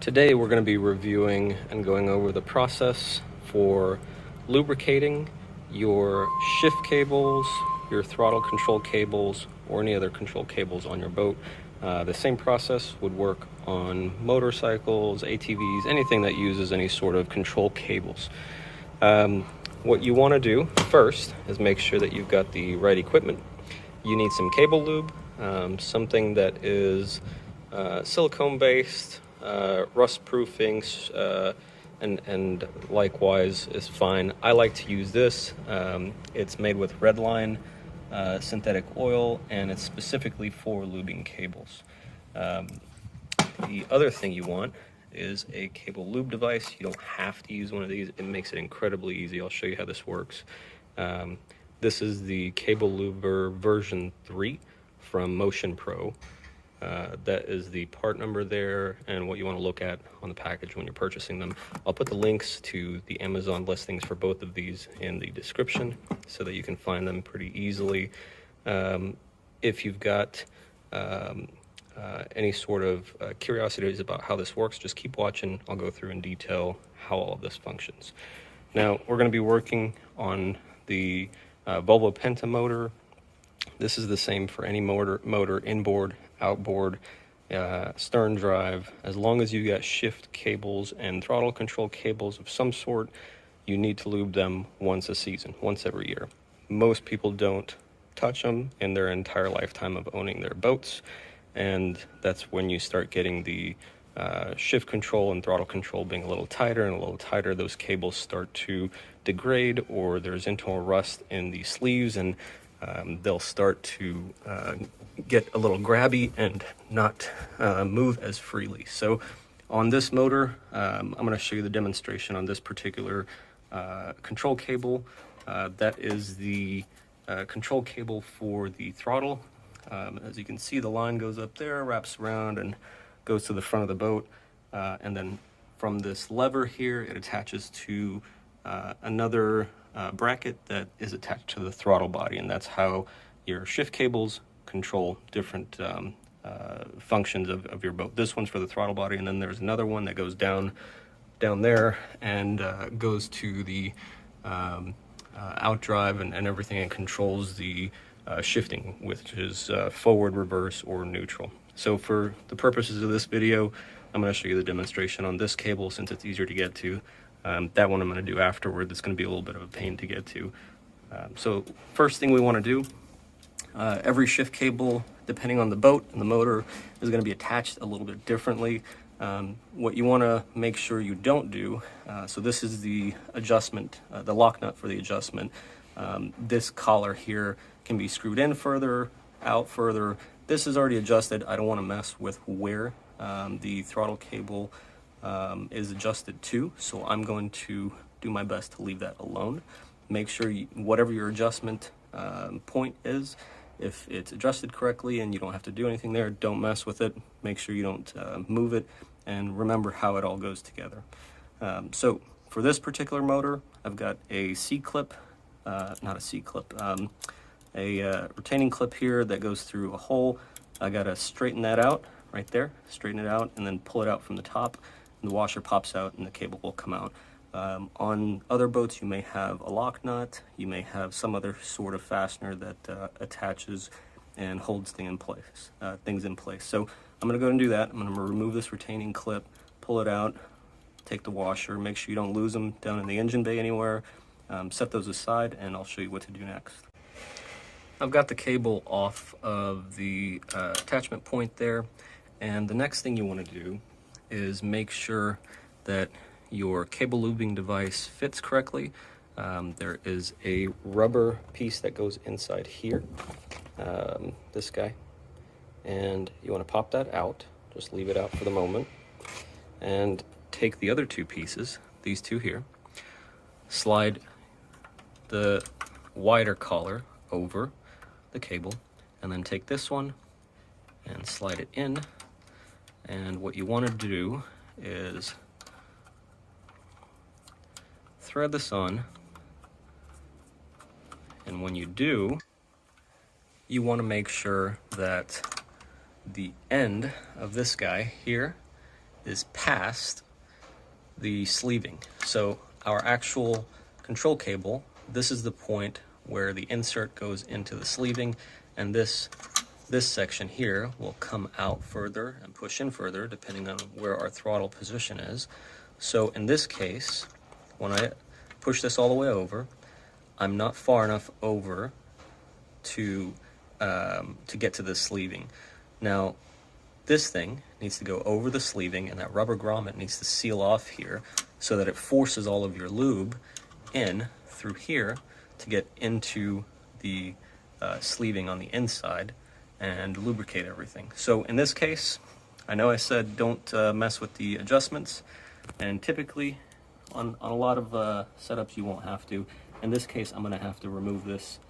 Today we're going to be reviewing and going over the process for lubricating your shift cables, your throttle control cables, or any other control cables on your boat. The same process would work on motorcycles, ATVs, anything that uses any sort of control cables. What you want to do first is make sure that you've got the right equipment. You need some cable lube, something that is silicone based, rust proofing, and likewise is fine. I like to use this. It's made with Redline synthetic oil, and it's specifically for lubing cables. The other thing you want is a cable lube device. You don't have to use one of these. It makes it incredibly easy. I'll show you how this works. This is the Cable Luber version 3 from Motion Pro. That is the part number there and what you want to look at on the package when you're purchasing them. I'll put the links to the Amazon listings for both of these in the description so that you can find them pretty easily. If you've got any sort of curiosities about how this works, just keep watching. I'll go through in detail how all of this functions. Now, we're going to be working on the Volvo Penta motor. This is the same for any motor inboard, outboard, stern drive. As long as you got shift cables and throttle control cables of some sort, you need to lube them once a season, once every year. Most people don't touch them in their entire lifetime of owning their boats, and that's when you start getting the shift control and throttle control being a little tighter, those cables start to degrade, or there's internal rust in the sleeves, and they'll start to get a little grabby and not move as freely. So on this motor, I'm going to show you the demonstration on this particular control cable. That is the control cable for the throttle. As you can see, the line goes up there, wraps around, and goes to the front of the boat. And then from this lever here, it attaches to another bracket that is attached to the throttle body, and that's how your shift cables control different functions of your boat. This one's for the throttle body, and then there's another one that goes down there and goes to the outdrive and everything, and controls the shifting, which is forward, reverse, or neutral. So for the purposes of this video, I'm going to show you the demonstration on this cable since it's easier to get to. That one I'm going to do afterward. It's going to be a little bit of a pain to get to. So first thing we want to do, every shift cable, depending on the boat and the motor, is going to be attached a little bit differently. What you want to make sure you don't do, so this is the adjustment, the lock nut for the adjustment. This collar here can be screwed in further, out further. This is already adjusted. I don't want to mess with where the throttle cable is adjusted to, so I'm going to do my best to leave that alone. Make sure whatever your adjustment point is, if it's adjusted correctly and you don't have to do anything there, don't mess with it. Make sure you don't move it, and remember how it all goes together. So for this particular motor, I've got a C-clip, not a C-clip, a retaining clip here that goes through a hole. I gotta straighten that out right there, straighten it out, and then pull it out from the top. The washer pops out and the cable will come out. On other boats, you may have a lock nut, you may have some other sort of fastener that attaches and holds things in place. So I'm going to go and do that. I'm going to remove this retaining clip, pull it out, take the washer, make sure you don't lose them down in the engine bay anywhere, set those aside, and I'll show you what to do next. I've got the cable off of the attachment point there, and the next thing you want to do is make sure that your cable lubing device fits correctly. There is a rubber piece that goes inside here, this guy, and you want to pop that out. Just leave it out for the moment, and take the other two pieces, these two here, slide the wider collar over the cable, and then take this one and slide it in. And what you want to do is thread this on, and when you do, you want to make sure that the end of this guy here is past the sleeving. So our actual control cable, this is the point where the insert goes into the sleeving, and this section here will come out further and push in further depending on where our throttle position is. So in this case, when I push this all the way over, I'm not far enough over to get to the sleeving. Now, this thing needs to go over the sleeving, and that rubber grommet needs to seal off here so that it forces all of your lube in through here to get into the sleeving on the inside and lubricate everything. So in this case, I know I said don't mess with the adjustments, and typically on a lot of setups you won't have to. In this case, I'm going to have to remove this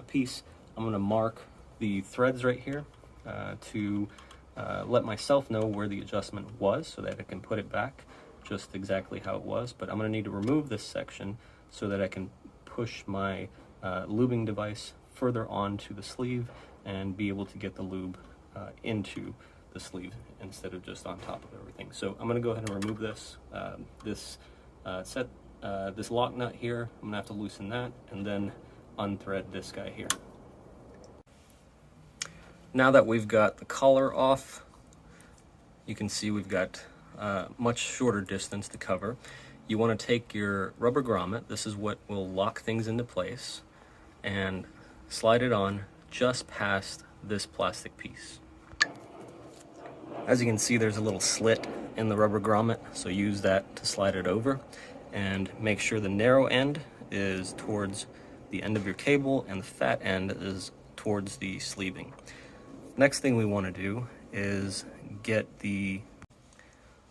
piece. I'm going to mark the threads right here to let myself know where the adjustment was so that I can put it back just exactly how it was. But I'm going to need to remove this section so that I can push my lubing device further onto the sleeve and be able to get the lube into the sleeve instead of just on top of everything. So I'm going to go ahead and remove this this lock nut here. I'm going to have to loosen that and then unthread this guy here. Now that we've got the collar off, you can see we've got much shorter distance to cover. You want to take your rubber grommet, this is what will lock things into place, and slide it on just past this plastic piece. As you can see, there's a little slit in the rubber grommet, so use that to slide it over, and make sure the narrow end is towards the end of your cable and the fat end is towards the sleeving. Next thing we want to do is get the...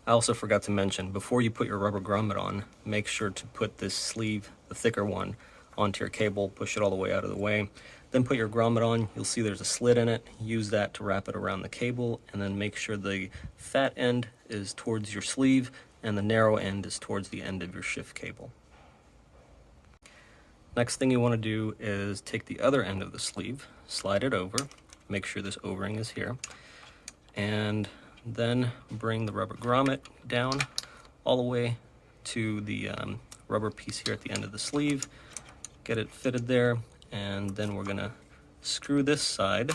I also forgot to mention, before you put your rubber grommet on, make sure to put this sleeve, the thicker one, onto your cable, push it all the way out of the way. Then put your grommet on, you'll see there's a slit in it, use that to wrap it around the cable, and then make sure the fat end is towards your sleeve and the narrow end is towards the end of your shift cable. Next thing you want to do is take the other end of the sleeve, slide it over, make sure this O-ring is here, and then bring the rubber grommet down all the way to the rubber piece here at the end of the sleeve, get it fitted there, and then we're going to screw this side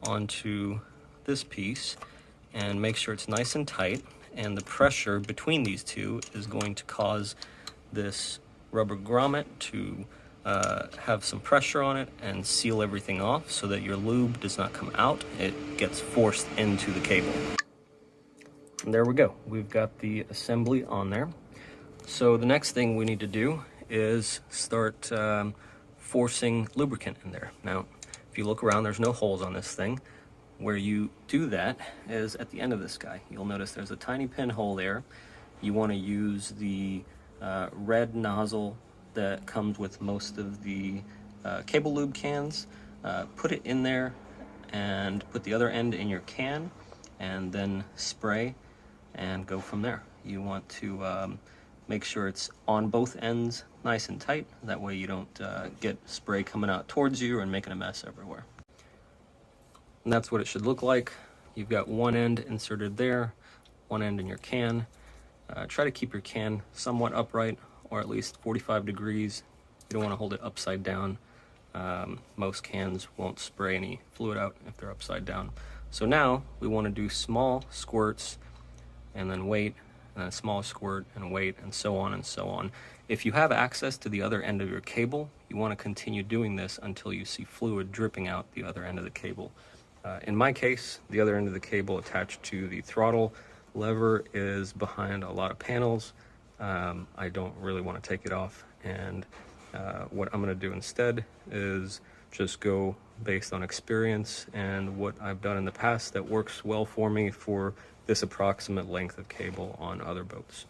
onto this piece and make sure it's nice and tight, and the pressure between these two is going to cause this rubber grommet to have some pressure on it and seal everything off so that your lube does not come out, it gets forced into the cable. And there we go, we've got the assembly on there. So the next thing we need to do is start forcing lubricant in there. Now, if you look around, there's no holes on this thing. Where you do that is at the end of this guy. You'll notice there's a tiny pinhole there. You want to use the red nozzle that comes with most of the cable lube cans. Put it in there and put the other end in your can and then spray and go from there. You want to make sure it's on both ends nice and tight. That way you don't get spray coming out towards you and making a mess everywhere. And that's what it should look like. You've got one end inserted there, one end in your can. Try to keep your can somewhat upright, or at least 45 degrees. You don't want to hold it upside down. Most cans won't spray any fluid out if they're upside down. So now we want to do small squirts and then wait, and then a small squirt and wait, and so on and so on. If you have access to the other end of your cable, you want to continue doing this until you see fluid dripping out the other end of the cable. In my case, the other end of the cable attached to the throttle lever is behind a lot of panels. I don't really want to take it off, and what I'm going to do instead is just go based on experience and what I've done in the past that works well for me for this approximate length of cable on other boats.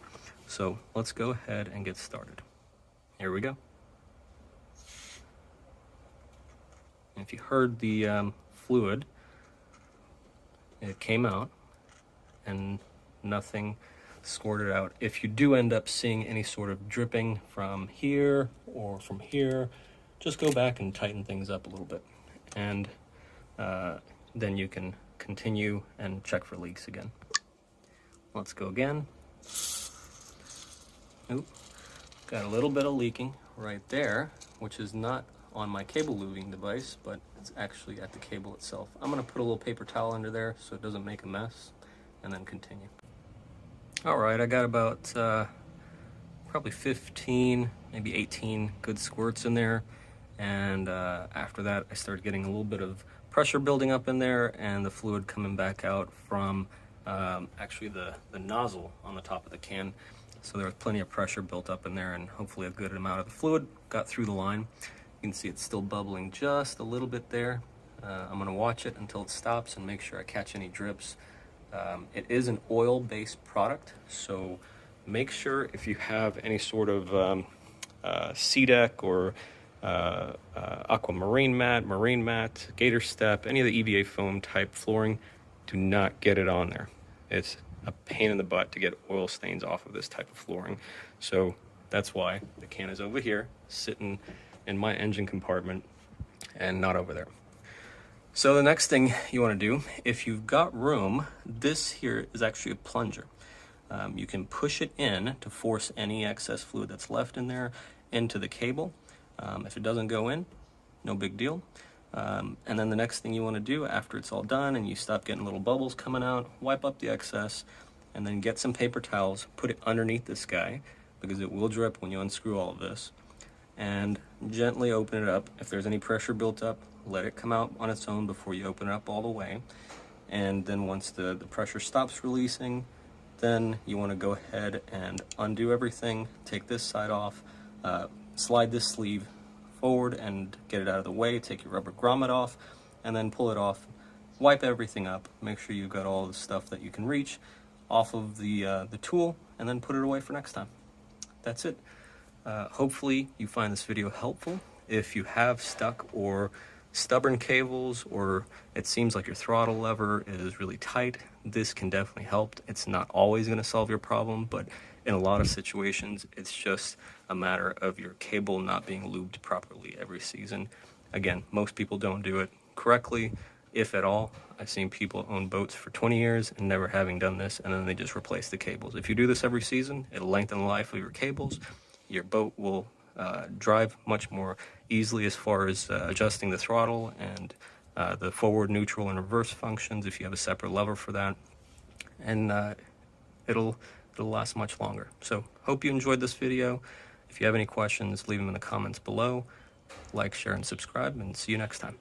So let's go ahead and get started. Here we go. And if you heard the fluid, it came out and nothing squirted out. If you do end up seeing any sort of dripping from here or from here, just go back and tighten things up a little bit, and then you can continue and check for leaks again. Let's go again. Oop, got a little bit of leaking right there, which is not on my cable lubing device, but it's actually at the cable itself. I'm gonna put a little paper towel under there so it doesn't make a mess, and then continue. All right, I got about probably 15, maybe 18 good squirts in there. And after that, I started getting a little bit of pressure building up in there and the fluid coming back out from actually the nozzle on the top of the can. So there was plenty of pressure built up in there, and hopefully a good amount of the fluid got through the line. You can see it's still bubbling just a little bit there. I'm gonna watch it until it stops and make sure I catch any drips. It is an oil-based product, so make sure if you have any sort of C-Deck or aquamarine mat, marine mat, gator step, any of the EVA foam type flooring, do not get it on there. It's a pain in the butt to get oil stains off of this type of flooring. So that's why the can is over here, sitting in my engine compartment and not over there. So the next thing you want to do, if you've got room, this here is actually a plunger. You can push it in to force any excess fluid that's left in there into the cable. If it doesn't go in, no big deal. And then the next thing you want to do after it's all done and you stop getting little bubbles coming out, wipe up the excess, and then get some paper towels, put it underneath this guy, because it will drip when you unscrew all of this, and gently open it up. If there's any pressure built up, let it come out on its own before you open it up all the way. And then once the pressure stops releasing, then you want to go ahead and undo everything, take this side off, slide this sleeve forward and get it out of the way, take your rubber grommet off, and then pull it off, wipe everything up, make sure you've got all the stuff that you can reach off of the tool, and then put it away for next time. That's it. Hopefully you find this video helpful. If you have stuck or stubborn cables, or it seems like your throttle lever is really tight, this can definitely help. It's not always going to solve your problem, but in a lot of situations, it's just a matter of your cable not being lubed properly every season. Again, most people don't do it correctly, if at all. I've seen people own boats for 20 years and never having done this, and then they just replace the cables. If you do this every season, it'll lengthen the life of your cables. Your boat will drive much more easily as far as adjusting the throttle and the forward, neutral, and reverse functions if you have a separate lever for that. And it'll last much longer. So hope you enjoyed this video. If you have any questions, leave them in the comments below. Like, share, and subscribe, and see you next time.